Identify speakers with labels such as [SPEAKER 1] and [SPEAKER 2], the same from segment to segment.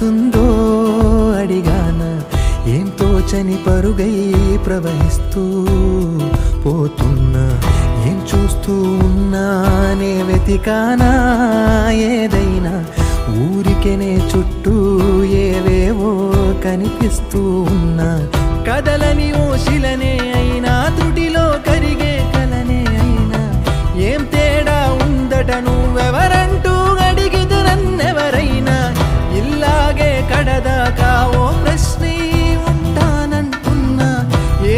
[SPEAKER 1] అవుతుందో అడిగాన, ఏం తోచని పరుగై ప్రవహిస్తూ పోతున్నా, ఏం చూస్తూ ఉన్నానే వెతికానా ఏదైనా, ఊరికెనే చుట్టూ ఏవేవో కనిపిస్తూ ఉన్నా, కదలని ఓశిలనే అయినా త్రుటిలో కరిగే కలనే అయినా, ఏం తేడా ఉందట నువ్వెవరంటూ అడిగిదు నన్నెవరైనా, ఇల్లాగే కడదాకా ఓ ప్రశ్నే ఉంటానంటున్నా,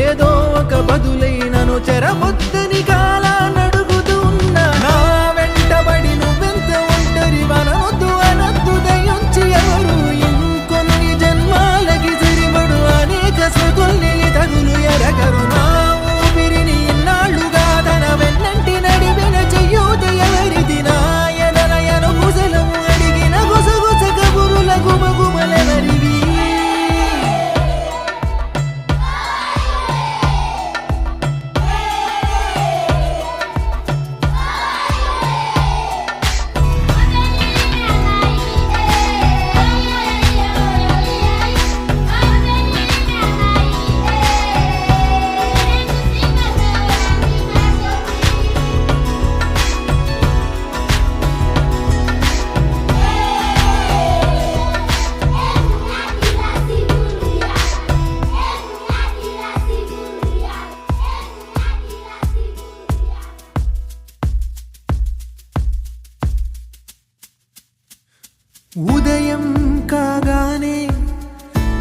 [SPEAKER 1] ఏదో ఒక బదులైనను చెరబొద్దని కాలానడుగుతూ ఉన్నా, నా వెంటబడి నువ్వెంత ఒంటరి వనవద్దు అనద్దు దయించి ఎవరు, ఇంకొన్ని జన్మాలకి సరిపడు అనేక స్మృతుల్ని తగులు ఎరగరు, నా ఊపిరిని ఇన్నాళ్ళుగా తన వెన్నంటి నడిపిన చెయ్యూత ఎవరిది, నా ఎదలయను కుశలము అడిగిన గుసగుస కబురుల గుమగుమలెవరివి. ఉదయం కాగానే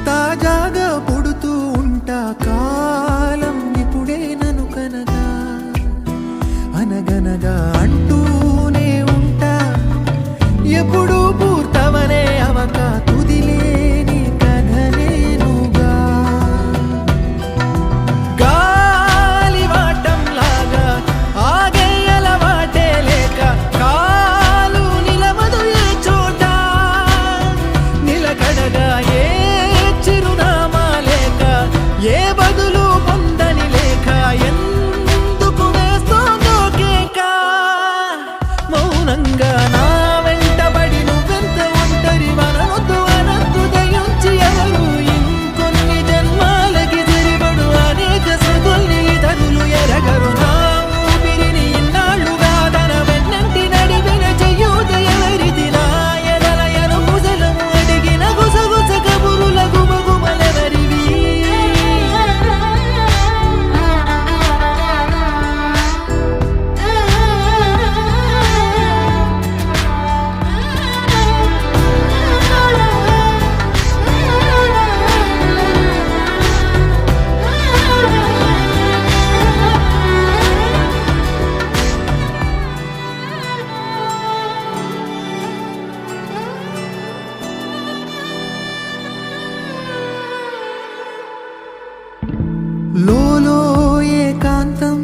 [SPEAKER 1] తాజాగా పుడుతూ ఉంటా, కాలం ఇప్పుడే నన్ను కనగా అనగనగా అంటూనే ఉంటా, ఎప్పుడూ పూర్తవనే అవక తుదిలేని కథ నేనుగా, గాలివాటంలాగా ఆగే అలవాటే లేక కాలు నిలవదు ఏ చోట, నిలకడగా ఏ చిరునామా లేక ఏ బదులు పొందని లేక, ఎందుకు వేస్తోందో కేక, మౌనంగా నా వెంటబడి నువ్వెంత ఒంటరి వనవద్దు అనద్దు దయించి ఎవరు, ఇంకొన్ని జన్మాలకి సరిపడు అనేక స్మృతుల్ని తగులు ఎరగరు, నా ఊపిరిని ఇన్నాళ్ళుగా తన వెన్నంటి నడిపిన చెయ్యూత ఎవరిది, నా ఎదలయను కుశలము అడిగిన గుసగుస కబురుల గుమగుమలెవరివి. లోలో ఏకాంతం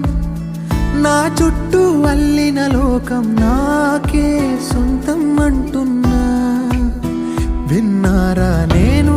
[SPEAKER 1] నా చుట్టూ అల్లిన లోకం నాకే సొంతం అంటున్నా, విన్నారా నేను